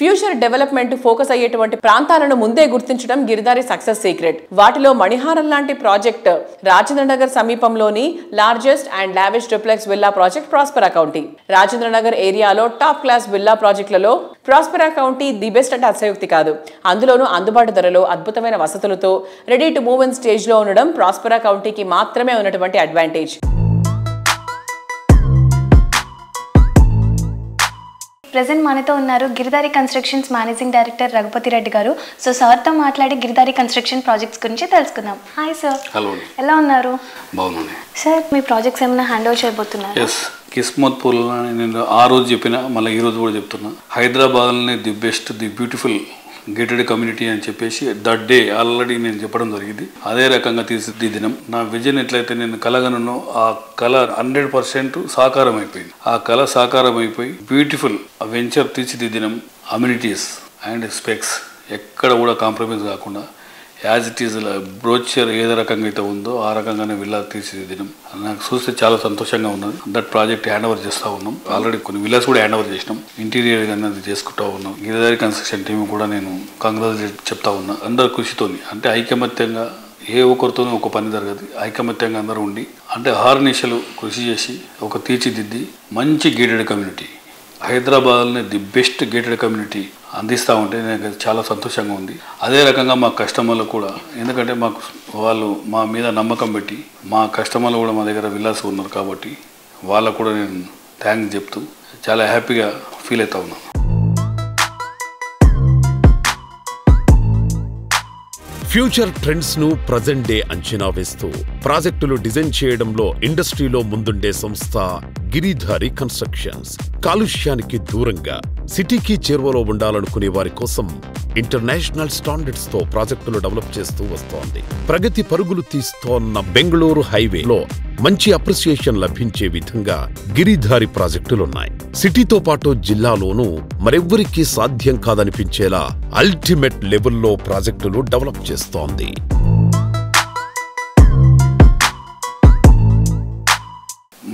Future development focus అయ్యేటువంటి ప్రాంతాలను ముందే గుర్తించడం గిరిదారి సక్సెస్ సీక్రెట్. వాటిలో మణిహారం లాంటి ప్రాజెక్ట్ రాజేంద్రనగర్ సమీపంలోని largest and lavish triplex villa project Prospera County. Rajendranagar ఏరియాలో టాప్ క్లాస్ విల్లా ప్రాజెక్టులలో ప్రాస్పెరా కౌంటీ ది బెస్ట్ అంటే అతిశయోక్తి కాదు. అందులోనూ అందుబాటు ధరలో అద్భుతమైన వసతులతో ready to move in stage లో ఉండడం ప్రాస్పెరా కౌంటీకి మాత్రమే ఉన్నటువంటి అడ్వాంటేజ్. ప్రెజెంట్ మనతో ఉన్నారు Giridhari constructions managing director Raghupathi Reddy garu. So సార్తో మాట్లాడి గిరిదారి కన్స్ట్రక్షన్ ప్రాజెక్ట్స్ గురించి తెలుసుకుందాం. Hi sir. హలో. ఎలా ఉన్నారు? బాగున్నాను సార్. మీ ప్రాజెక్ట్స్ ఏమైనా హ్యాండ్ ఓవర్ చేయబోతున్నారు? ఎస్, కిస్మత్పూర్లో నేను ఆ రోజు చెప్పిన, మళ్ళీ ఈ రోజు కూడా చెప్తున్నా, హైదరాబాద్లోనే the best, the beautiful gated community అని చెప్పేసి దట్ డే ఆల్రెడీ నేను చెప్పడం జరిగింది. అదే రకంగా తీర్చిదిద్దడం నా విజన్ ఎట్లయితే నేను కలగనో ఆ కళ 100% సాకారం అయిపోయింది. ఆ కళ సాకారం అయిపోయి బ్యూటిఫుల్ వెంచర్ తీర్చిదిద్దడం, అమ్యూనిటీస్ అండ్ స్పెక్స్ ఎక్కడ కూడా కాంప్రమైజ్ కాకుండా యాజ్ ఇట్ ఈజ్ బ్రోచర్ ఏదో రకంగా అయితే ఉందో ఆ రకంగానే విల్లా తీర్చిదిద్దడం నాకు చూస్తే చాలా సంతోషంగా ఉన్నది. దట్ ప్రాజెక్ట్ హ్యాండ్ ఓవర్ చేస్తూ ఉన్నాం. ఆల్రెడీ కొన్ని విల్లాస్ కూడా హ్యాండ్ ఓవర్ చేసినాం. ఇంటీరియర్ అనేది చేసుకుంటూ ఉన్నాం. గిరిదారి కన్స్ట్రక్షన్ టీం కూడా నేను కంగ్రాచులేట్ చెప్తా ఉన్నా. అందరు కృషితోని, అంటే ఐకమత్యంగా, ఏ ఒక్కరితోనూ ఒక పని జరగదు. ఐకమత్యంగా అందరూ ఉండి, అంటే అహర్నిశలు కృషి చేసి ఒక తీర్చిదిద్ది మంచి గేటెడ్ కమ్యూనిటీ, హైదరాబాద్లోనే ది బెస్ట్ గేటెడ్ కమ్యూనిటీ అందిస్తూ ఉంటే నాకు చాలా సంతోషంగా ఉంది. అదే రకంగా మా కస్టమర్లు కూడా, ఎందుకంటే మాకు వాళ్ళు మా మీద నమ్మకం పెట్టి మా కస్టమర్లు కూడా మా దగ్గర విల్లాస్ ఉన్నారు కాబట్టి వాళ్ళకు కూడా నేను థ్యాంక్స్ చెప్తూ చాలా హ్యాపీగా ఫీల్ అవుతా ఉన్నాను. ఫ్యూచర్ ట్రెండ్స్ ను ప్రజెంట్ డే అంచనా వేస్తూ ప్రాజెక్టులు డిజైన్ చేయడంలో ఇండస్ట్రీలో ముందుండే సంస్థ గిరిధారి కన్స్ట్రక్షన్స్. కాలుష్యానికి దూరంగా సిటీకి చేరువలో ఉండాలనుకునే వారి కోసం ఇంటర్నేషనల్ స్టాండర్డ్స్ తో ప్రాజెక్టులు డెవలప్ చేస్తూ వస్తోంది. ప్రగతి పరుగులు తీస్తోన్న బెంగళూరు హైవేలో మంచి అప్రిసియేషన్ లభించే విధంగా గిరిధారి ప్రాజెక్టులున్నాయి. సిటీతో పాటు జిల్లాలోనూ మరెవ్వరికీ సాధ్యం కాదనిపించేలా అల్టిమేట్ లెవెల్లో ప్రాజెక్టులు డెవలప్ చేస్తోంది.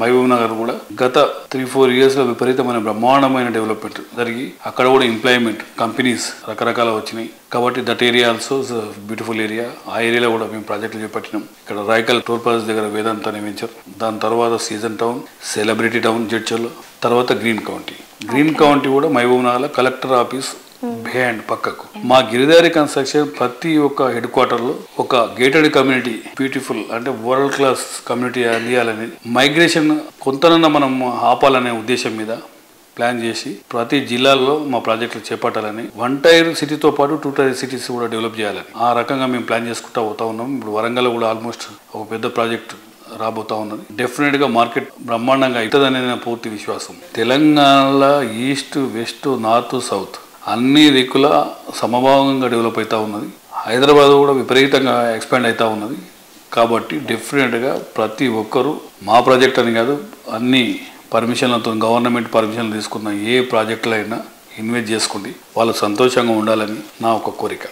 మహబూబ్ నగర్ కూడా గత 3-4 ఇయర్స్లో విపరీతమైన బ్రహ్మాండమైన డెవలప్మెంట్ జరిగి అక్కడ కూడా ఎంప్లాయ్మెంట్ కంపెనీస్ రకరకాల వచ్చినాయి. కాబట్టి that area also beautiful area. ఆ ఏరియాలో కూడా మేము ప్రాజెక్టులు చేపట్టినాం. ఇక్కడ రాయకల్ టోల్ ప్లాజా దగ్గర వేదాంత అనే వెంచర్, దాని తర్వాత సీజన్ టౌన్, సెలబ్రిటీ టౌన్ జడ్చర్లో, తర్వాత గ్రీన్ కౌంటీ. గ్రీన్ కౌంటీ కూడా మహబూబ్ నగర్లో కలెక్టర్ ఆఫీస్ బిహైండ్ పక్కకు. మా గిరిదారి కన్స్ట్రక్షన్ ప్రతి ఒక్క హెడ్ క్వార్టర్లో ఒక గేటెడ్ కమ్యూనిటీ, బ్యూటిఫుల్ అంటే వరల్డ్ క్లాస్ కమ్యూనిటీ అందియాలని, మైగ్రేషన్ కొంతనన్నా మనం ఆపాలనే ఉద్దేశం మీద ప్లాన్ చేసి ప్రతి జిల్లాల్లో మా ప్రాజెక్టులు చేపట్టాలని, 1 టైర్ సిటీతో పాటు 2 టైర్ సిటీస్ కూడా డెవలప్ చేయాలని ఆ రకంగా మేము ప్లాన్ చేసుకుంటూ పోతా ఉన్నాం. ఇప్పుడు వరంగల్ కూడా ఆల్మోస్ట్ ఒక పెద్ద ప్రాజెక్ట్ రాబోతా ఉన్నది. డెఫినెట్గా మార్కెట్ బ్రహ్మాండంగా అవుతుందనే పూర్తి విశ్వాసం. తెలంగాణలో ఈస్ట్, వెస్ట్, నార్త్, సౌత్ అన్ని దిక్కుల సమభావంగా డెవలప్ అవుతూ ఉన్నది. హైదరాబాద్ కూడా విపరీతంగా ఎక్స్పాండ్ అవుతూ ఉన్నది. కాబట్టి డెఫినెట్గా ప్రతి ఒక్కరూ మా ప్రాజెక్ట్ అని కాదు, అన్ని పర్మిషన్లతో, గవర్నమెంట్ పర్మిషన్లు తీసుకున్న ఏ ప్రాజెక్టులైనా ఇన్వెస్ట్ చేసుకుంటే వాళ్ళు సంతోషంగా ఉండాలని నా ఒక కోరిక.